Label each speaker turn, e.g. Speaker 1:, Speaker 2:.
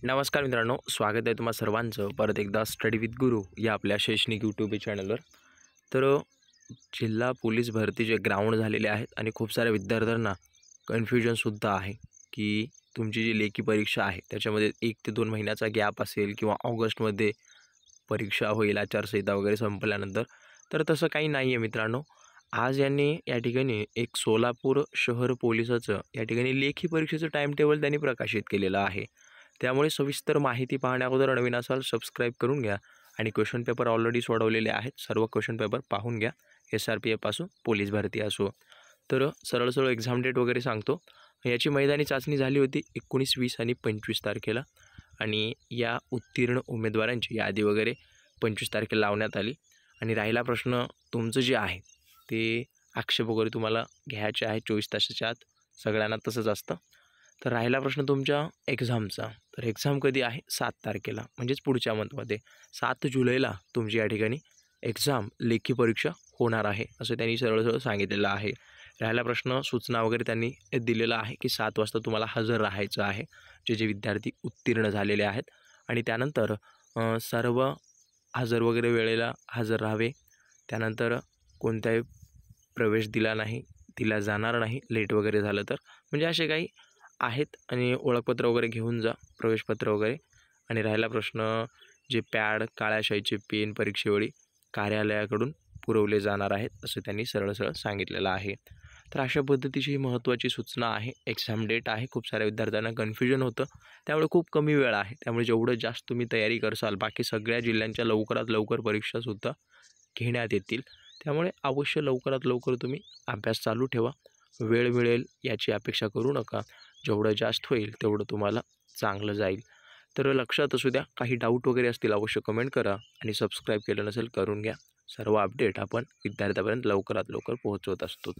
Speaker 1: नमस्कार मित्रांनो, स्वागत आहे तुम्हा सर्वांचं परत एकदा स्टडी विथ गुरु या आपल्या शैक्षणिक यूट्यूब चॅनलवर. तर जिल्हा पोलीस भरतीचे ग्राउंड झालेले आहेत आणि खूप साऱ्या विद्यार्थ्यांना कन्फ्युजनसुद्धा आहे की तुमची जी लेखी परीक्षा आहे त्याच्यामध्ये 1 ते 2 महिन्याचा गॅप असेल किंवा ऑगस्टमध्ये परीक्षा होईल आचारसंहिता वगैरे संपल्यानंतर. तर तसं काही नाही आहे मित्रांनो. आज यांनी या ठिकाणी एक सोलापूर शहर पोलिसाचं या ठिकाणी लेखी परीक्षेचं टाईम टेबल त्यांनी प्रकाशित केलेलं आहे. त्यामुळे सविस्तर माहिती पाहण्याअगोदर नवीन असाल सबस्क्राईब करून घ्या आणि क्वेश्चन पेपर ऑलरेडी सोडवलेले आहेत. सर्व क्वेश्चन पेपर पाहून घ्या. SRPF असो, पोलीस भरती असो. तर सरळ सरळ एक्झाम डेट वगैरे सांगतो. याची मैदानी चाचणी झाली होती 19, 20 आणि 25 तारखेला आणि या उत्तीर्ण उमेदवारांची यादी वगैरे 25 तारखेला लावण्यात आली. आणि राहिला प्रश्न तुमचं जे आहे ते आक्षेप वगैरे तुम्हाला घ्यायचे आहे 24 तासाच्या आत. सगळ्यांना तसंच असतं. तर राहिला प्रश्न तुमच्या एक्झामचा. तर एक्झाम कधी आहे? 7 तारखेला, म्हणजेच पुढच्या मंथमध्ये 7 जुलैला तुमची या ठिकाणी एक्झाम लेखी परीक्षा होणार आहे असं त्यांनी सरळ सरळ सांगितलेलं आहे. राहिला प्रश्न सूचना वगैरे त्यांनी दिलेला आहे की 7 वाजता तुम्हाला हजर राहायचं आहे, जे जे विद्यार्थी उत्तीर्ण झालेले आहेत. आणि त्यानंतर सर्व हजर वगैरे वेळेला हजर राहावे. त्यानंतर कोणताही प्रवेश दिला जाणार नाही लेट वगैरे झालं तर. म्हणजे असे काही आहेत. आणि ओळखपत्र वगैरे घेऊन जा, प्रवेशपत्र वगैरे. आणि राहिला प्रश्न जे पॅड, काळ्या शाईचे पेन परीक्षेवेळी कार्यालयाकडून पुरवले जाणार आहेत असं त्यांनी सरळ सरळ सांगितलेलं आहे. तर अशा पद्धतीची महत्त्वाची सूचना आहे. एक्झाम डेट आहे. खूप साऱ्या विद्यार्थ्यांना कन्फ्युजन होतं, त्यामुळे खूप कमी वेळ आहे. त्यामुळे जेवढं जास्त तुम्ही तयारी करसाल बाकी सगळ्या जिल्ह्यांच्या लवकरात लवकर परीक्षासुद्धा घेण्यात येतील. त्यामुळे अवश्य लवकरात लवकर तुम्ही अभ्यास चालू ठेवा. वेळ मिळेल याची अपेक्षा करू नका. जेवढं जास्त होईल तेवढं तुम्हाला चांगलं जाईल. तर लक्षात असू द्या. काही डाऊट वगैरे असतील अवश्य कमेंट करा आणि सबस्क्राईब केलं नसेल करून घ्या. सर्व अपडेट आपण विद्यार्थ्यापर्यंत लवकरात लवकर पोहोचवत असतो.